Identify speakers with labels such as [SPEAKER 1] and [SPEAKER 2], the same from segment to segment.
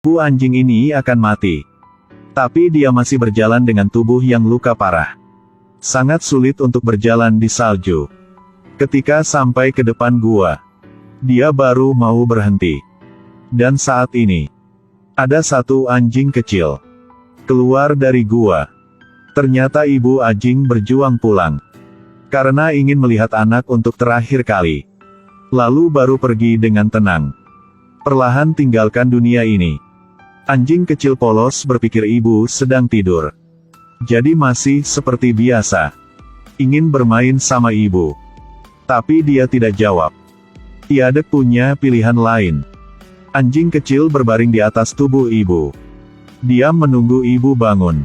[SPEAKER 1] Anjing ini akan mati. Tapi dia masih berjalan dengan tubuh yang luka parah. Sangat sulit untuk berjalan di salju. Ketika sampai ke depan gua, dia baru mau berhenti. Dan saat ini, ada satu anjing kecil keluar dari gua. Ternyata ibu anjing berjuang pulang. Karena ingin melihat anak untuk terakhir kali. Lalu baru pergi dengan tenang. Perlahan tinggalkan dunia ini. Anjing kecil polos berpikir ibu sedang tidur. Jadi masih seperti biasa. Ingin bermain sama ibu. Tapi dia tidak jawab. Tiada punya pilihan lain. Anjing kecil berbaring di atas tubuh ibu. Dia menunggu ibu bangun.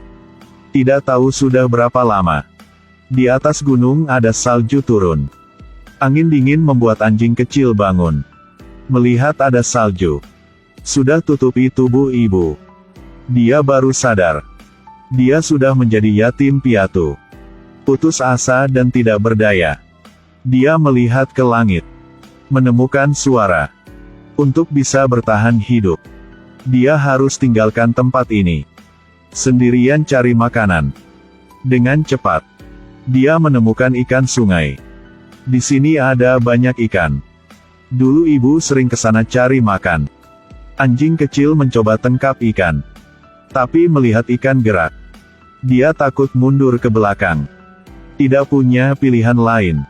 [SPEAKER 1] Tidak tahu sudah berapa lama. Di atas gunung ada salju turun. Angin dingin membuat anjing kecil bangun. Melihat ada salju sudah tutupi tubuh ibu. Dia baru sadar. Dia sudah menjadi yatim piatu. Putus asa dan tidak berdaya. Dia melihat ke langit. Menemukan suara. Untuk bisa bertahan hidup, dia harus tinggalkan tempat ini. Sendirian cari makanan. Dengan cepat, dia menemukan ikan sungai. Di sini ada banyak ikan. Dulu ibu sering ke sana cari makan. Anjing kecil mencoba tangkap ikan. Tapi melihat ikan gerak, dia takut mundur ke belakang. Tidak punya pilihan lain.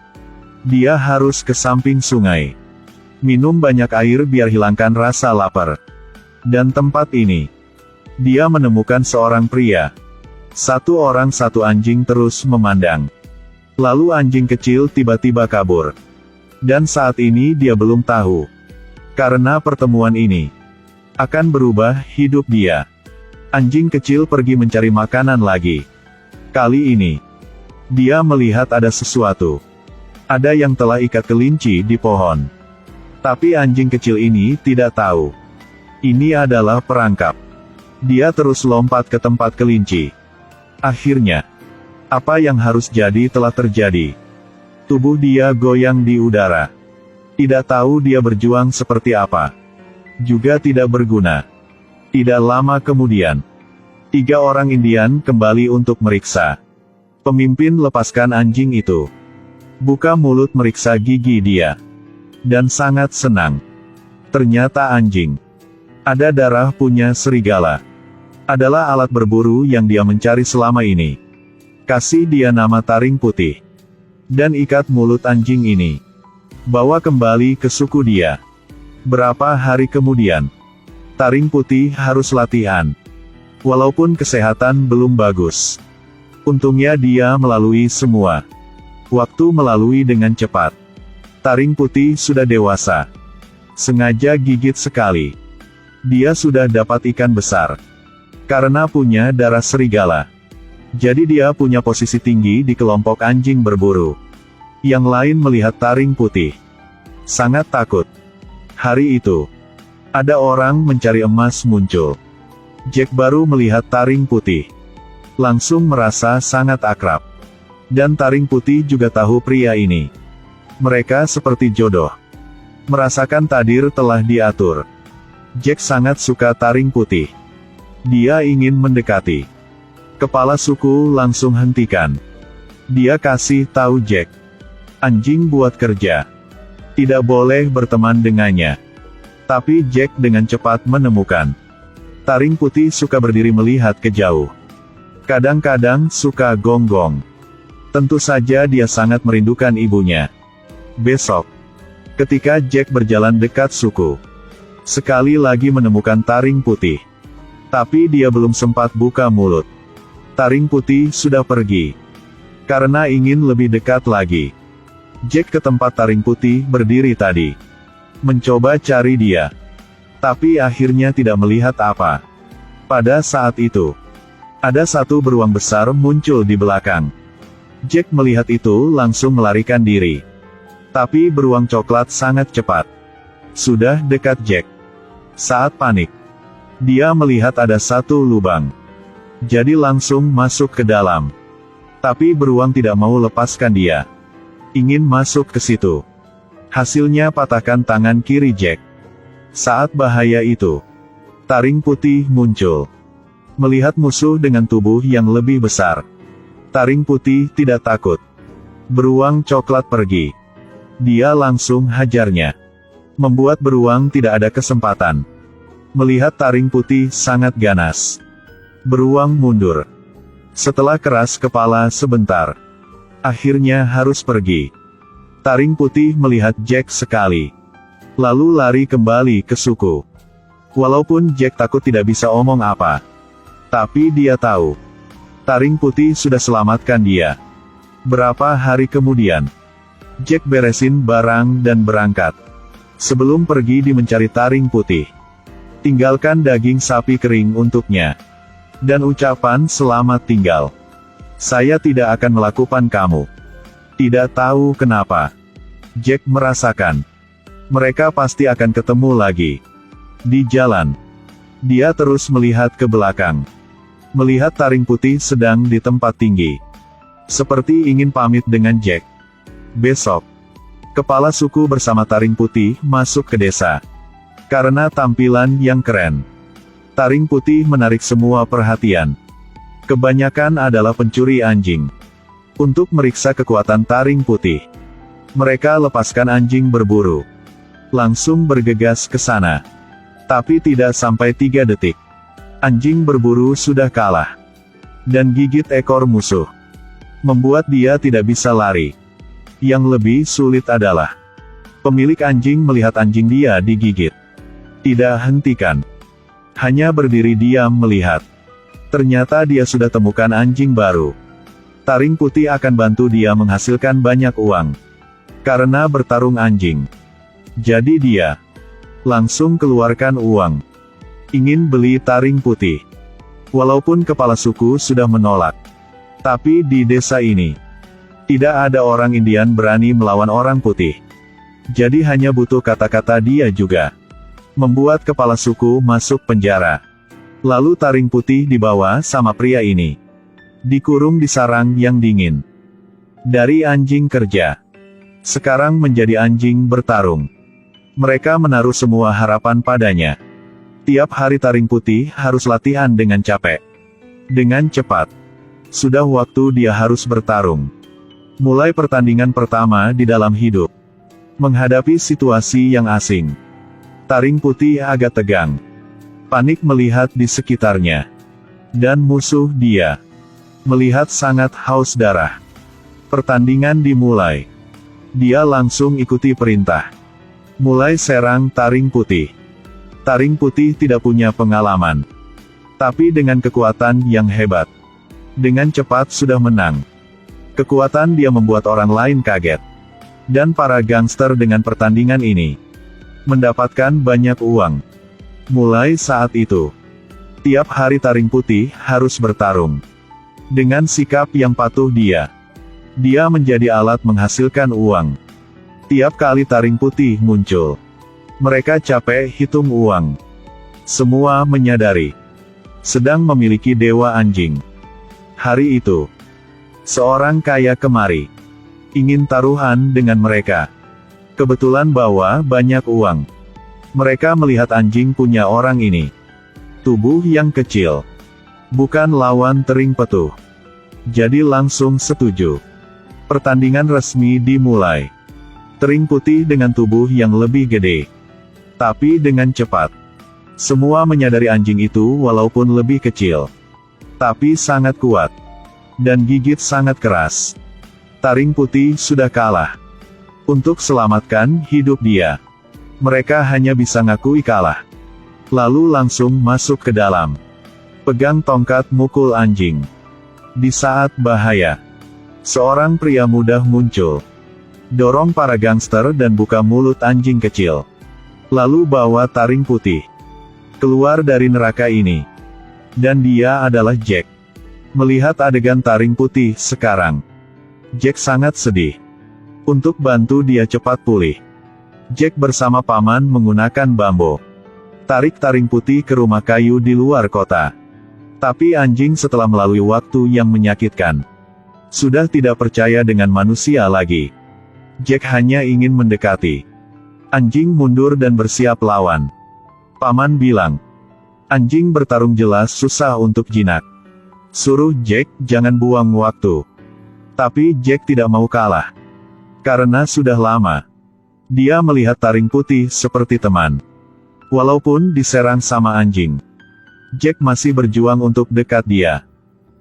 [SPEAKER 1] Dia harus ke samping sungai. Minum banyak air biar hilangkan rasa lapar. Dan tempat ini, dia menemukan seorang pria. Satu orang satu anjing terus memandang. Lalu anjing kecil tiba-tiba kabur. Dan saat ini dia belum tahu. Karena pertemuan ini akan berubah hidup dia. Anjing kecil pergi mencari makanan lagi. Kali ini, dia melihat ada sesuatu. Ada yang telah ikat kelinci di pohon. Tapi anjing kecil ini tidak tahu. Ini adalah perangkap. Dia terus lompat ke tempat kelinci. Akhirnya, apa yang harus jadi telah terjadi. Tubuh dia goyang di udara. Tidak tahu dia berjuang seperti apa. Juga tidak berguna. Tidak lama kemudian, 3 orang Indian kembali untuk meriksa. Pemimpin lepaskan anjing itu. Buka mulut meriksa gigi dia. Dan sangat senang. Ternyata anjing ada darah punya serigala. Adalah alat berburu yang dia mencari selama ini. Kasih dia nama taring putih. Dan ikat mulut anjing ini. Bawa kembali ke suku dia. Berapa hari kemudian, taring putih harus latihan. Walaupun kesehatan belum bagus. Untungnya dia melalui semua. Waktu melalui dengan cepat. Taring putih sudah dewasa. Sengaja gigit sekali. Dia sudah dapat ikan besar. Karena punya darah serigala. Jadi dia punya posisi tinggi di kelompok anjing berburu. Yang lain melihat taring putih. Sangat takut. Hari itu, ada orang mencari emas muncul. Jack baru melihat taring putih. Langsung merasa sangat akrab. Dan taring putih juga tahu pria ini. Mereka seperti jodoh. Merasakan takdir telah diatur. Jack sangat suka taring putih. Dia ingin mendekati. Kepala suku langsung hentikan. Dia kasih tahu Jack. Anjing buat kerja. Tidak boleh berteman dengannya. Tapi Jack dengan cepat menemukan. Taring putih suka berdiri melihat ke jauh. Kadang-kadang suka gonggong. Tentu saja dia sangat merindukan ibunya. Besok, ketika Jack berjalan dekat suku, sekali lagi menemukan taring putih. Tapi dia belum sempat buka mulut. Taring putih sudah pergi. Karena ingin lebih dekat lagi. Jack ke tempat taring putih berdiri tadi. Mencoba cari dia. Tapi akhirnya tidak melihat apa. Pada saat itu, ada satu beruang besar muncul di belakang. Jack melihat itu langsung melarikan diri. Tapi beruang coklat sangat cepat. Sudah dekat Jack. Saat panik, dia melihat ada satu lubang. Jadi langsung masuk ke dalam. Tapi beruang tidak mau lepaskan dia. Ingin masuk ke situ. Hasilnya patahkan tangan kiri Jack. Saat bahaya itu, Taring putih muncul. Melihat musuh dengan tubuh yang lebih besar, taring putih tidak takut. Beruang coklat pergi. Dia langsung hajarnya, membuat beruang tidak ada kesempatan. Melihat taring putih sangat ganas, beruang mundur. Setelah keras kepala sebentar, akhirnya harus pergi. Taring putih melihat Jack sekali, lalu lari kembali ke suku. Walaupun Jack takut tidak bisa omong apa, tapi dia tahu, taring putih sudah selamatkan dia. Berapa hari kemudian, Jack beresin barang dan berangkat. Sebelum pergi dia mencari taring putih. Tinggalkan daging sapi kering untuknya. Dan ucapan selamat tinggal. Saya tidak akan melakukan kamu. Tidak tahu kenapa, Jack merasakan, mereka pasti akan ketemu lagi. Di jalan, dia terus melihat ke belakang. Melihat taring putih sedang di tempat tinggi. Seperti ingin pamit dengan Jack. Besok, kepala suku bersama taring putih masuk ke desa. Karena tampilan yang keren, taring putih menarik semua perhatian. Kebanyakan adalah pencuri anjing. Untuk meriksa kekuatan taring putih, mereka lepaskan anjing berburu. Langsung bergegas ke sana. Tapi tidak sampai 3 detik, anjing berburu sudah kalah. Dan gigit ekor musuh, membuat dia tidak bisa lari. Yang lebih sulit adalah, pemilik anjing melihat anjing dia digigit. Tidak hentikan. Hanya berdiri diam melihat. Ternyata dia sudah temukan anjing baru. Taring putih akan bantu dia menghasilkan banyak uang. Karena bertarung anjing. Jadi dia langsung keluarkan uang. Ingin beli taring putih. Walaupun kepala suku sudah menolak. Tapi di desa ini, tidak ada orang Indian berani melawan orang putih. Jadi hanya butuh kata-kata dia juga. Membuat kepala suku masuk penjara. Lalu taring putih dibawa sama pria ini. Dikurung di sarang yang dingin. Dari anjing kerja, sekarang menjadi anjing bertarung. Mereka menaruh semua harapan padanya. Tiap hari taring putih harus latihan dengan capek. Dengan cepat. Sudah waktu dia harus bertarung. Mulai pertandingan pertama di dalam hidup. Menghadapi situasi yang asing. Taring putih agak tegang. Panik melihat di sekitarnya. Dan musuh dia. Melihat sangat haus darah. Pertandingan dimulai. Dia langsung ikuti perintah. Mulai serang taring putih. Taring putih tidak punya pengalaman. Tapi dengan kekuatan yang hebat. Dengan cepat sudah menang. Kekuatan dia membuat orang lain kaget. Dan para gangster dengan pertandingan ini mendapatkan banyak uang. Mulai saat itu, tiap hari taring putih harus bertarung. Dengan sikap yang patuh dia menjadi alat menghasilkan uang. Tiap kali taring putih muncul, mereka capek hitung uang. Semua menyadari, sedang memiliki dewa anjing. Hari itu, seorang kaya kemari, ingin taruhan dengan mereka. Kebetulan bawa banyak uang. Mereka melihat anjing punya orang ini. Tubuh yang kecil. Bukan lawan tering petuh. Jadi langsung setuju. Pertandingan resmi dimulai. Tering putih dengan tubuh yang lebih gede. Tapi dengan cepat. Semua menyadari anjing itu walaupun lebih kecil. Tapi sangat kuat. Dan gigit sangat keras. Taring putih sudah kalah. Untuk selamatkan hidup dia, mereka hanya bisa ngakui kalah. Lalu langsung masuk ke dalam. Pegang tongkat mukul anjing. Di saat bahaya, seorang pria muda muncul. Dorong para gangster dan buka mulut anjing kecil. Lalu bawa taring putih keluar dari neraka ini. Dan dia adalah Jack. Melihat adegan taring putih sekarang, Jack sangat sedih. Untuk bantu dia cepat pulih, Jack bersama paman menggunakan bambu. Tarik taring putih ke rumah kayu di luar kota. Tapi anjing setelah melalui waktu yang menyakitkan, sudah tidak percaya dengan manusia lagi. Jack hanya ingin mendekati. Anjing mundur dan bersiap lawan. Paman bilang, Anjing bertarung jelas susah untuk jinak. Suruh Jack jangan buang waktu. Tapi Jack tidak mau kalah. Karena sudah lama dia melihat taring putih seperti teman. Walaupun diserang sama anjing, Jack masih berjuang untuk dekat dia.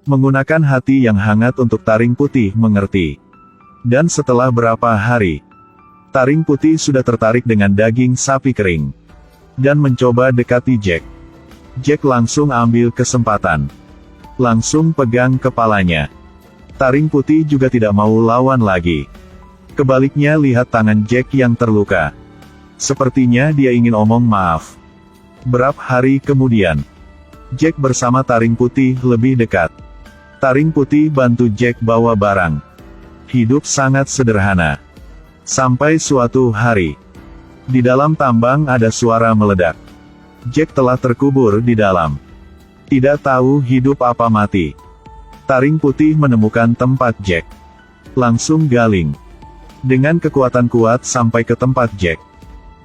[SPEAKER 1] Menggunakan hati yang hangat untuk taring putih mengerti. Dan setelah berapa hari, taring putih sudah tertarik dengan daging sapi kering. Dan mencoba dekati Jack. Jack langsung ambil kesempatan. Langsung pegang kepalanya. Taring putih juga tidak mau lawan lagi. Kebaliknya lihat tangan Jack yang terluka. Sepertinya dia ingin omong maaf. Berapa hari kemudian, Jack bersama taring putih lebih dekat. Taring putih bantu Jack bawa barang. Hidup sangat sederhana. Sampai suatu hari, di dalam tambang ada suara meledak. Jack telah terkubur di dalam. Tidak tahu hidup apa mati. Taring putih menemukan tempat Jack. Langsung galing. Dengan kekuatan kuat sampai ke tempat Jack.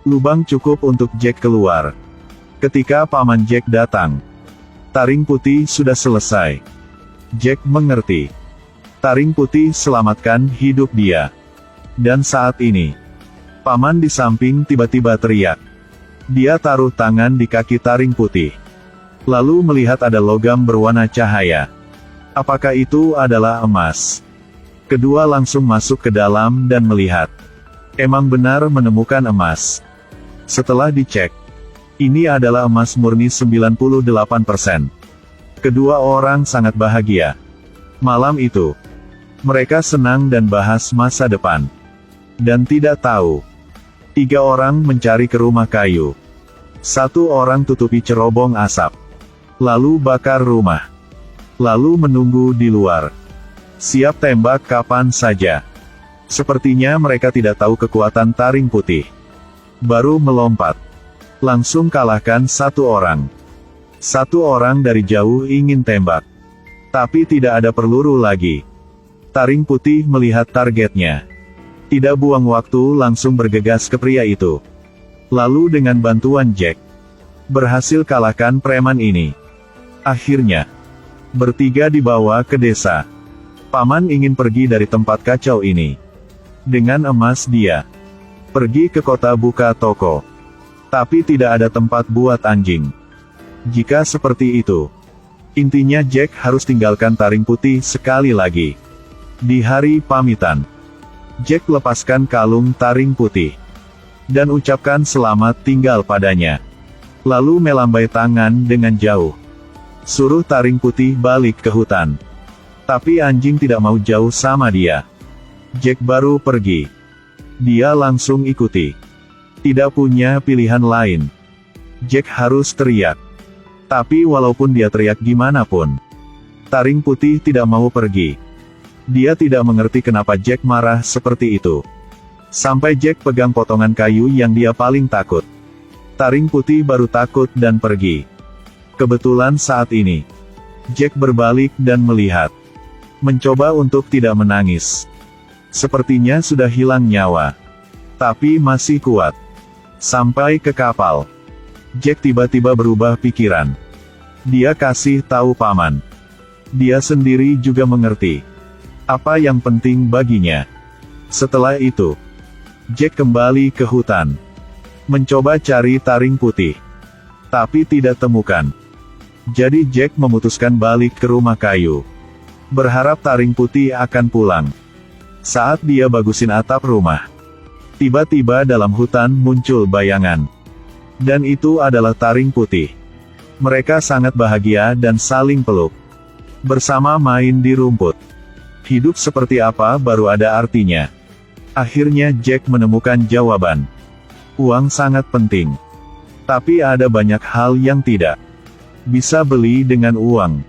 [SPEAKER 1] Lubang cukup untuk Jack keluar. Ketika paman Jack datang, taring putih sudah selesai. Jack mengerti. Taring putih selamatkan hidup dia. Dan saat ini, paman di samping tiba-tiba teriak. Dia taruh tangan di kaki taring putih. Lalu melihat ada logam berwarna cahaya. Apakah itu adalah emas? Kedua langsung masuk ke dalam dan melihat. Emang benar menemukan emas. Setelah dicek, ini adalah emas murni 98%. Kedua orang sangat bahagia. Malam itu, mereka senang dan bahas masa depan. Dan tidak tahu, 3 orang mencari ke rumah kayu. 1 orang tutupi cerobong asap. Lalu bakar rumah. Lalu menunggu di luar. Siap tembak kapan saja. Sepertinya mereka tidak tahu kekuatan taring putih. Baru melompat. Langsung kalahkan 1 orang. 1 orang dari jauh ingin tembak. Tapi tidak ada peluru lagi. Taring putih melihat targetnya. Tidak buang waktu langsung bergegas ke pria itu. Lalu dengan bantuan Jack, berhasil kalahkan preman ini. Akhirnya, bertiga dibawa ke desa. Paman ingin pergi dari tempat kacau ini. Dengan emas dia pergi ke kota buka toko. Tapi tidak ada tempat buat anjing. Jika seperti itu, intinya Jack harus tinggalkan taring putih sekali lagi. Di hari pamitan, Jack lepaskan kalung taring putih. Dan ucapkan selamat tinggal padanya. Lalu melambai tangan dengan jauh. Suruh taring putih balik ke hutan. Tapi anjing tidak mau jauh sama dia. Jack baru pergi. Dia langsung ikuti. Tidak punya pilihan lain. Jack harus teriak. Tapi walaupun dia teriak gimana pun, taring putih tidak mau pergi. Dia tidak mengerti kenapa Jack marah seperti itu. Sampai Jack pegang potongan kayu yang dia paling takut. Taring putih baru takut dan pergi. Kebetulan saat ini, Jack berbalik dan melihat. Mencoba untuk tidak menangis. Sepertinya sudah hilang nyawa. Tapi masih kuat. Sampai ke kapal, Jack tiba-tiba berubah pikiran. Dia kasih tahu paman. Dia sendiri juga mengerti apa yang penting baginya. Setelah itu, Jack kembali ke hutan. Mencoba cari taring putih. Tapi tidak temukan. Jadi Jack memutuskan balik ke rumah kayu. Berharap taring putih akan pulang. Saat dia bagusin atap rumah, tiba-tiba dalam hutan muncul bayangan. Dan itu adalah taring putih. Mereka sangat bahagia dan saling peluk. Bersama main di rumput. Hidup seperti apa baru ada artinya. Akhirnya Jack menemukan jawaban. Uang sangat penting. Tapi ada banyak hal yang tidak bisa beli dengan uang.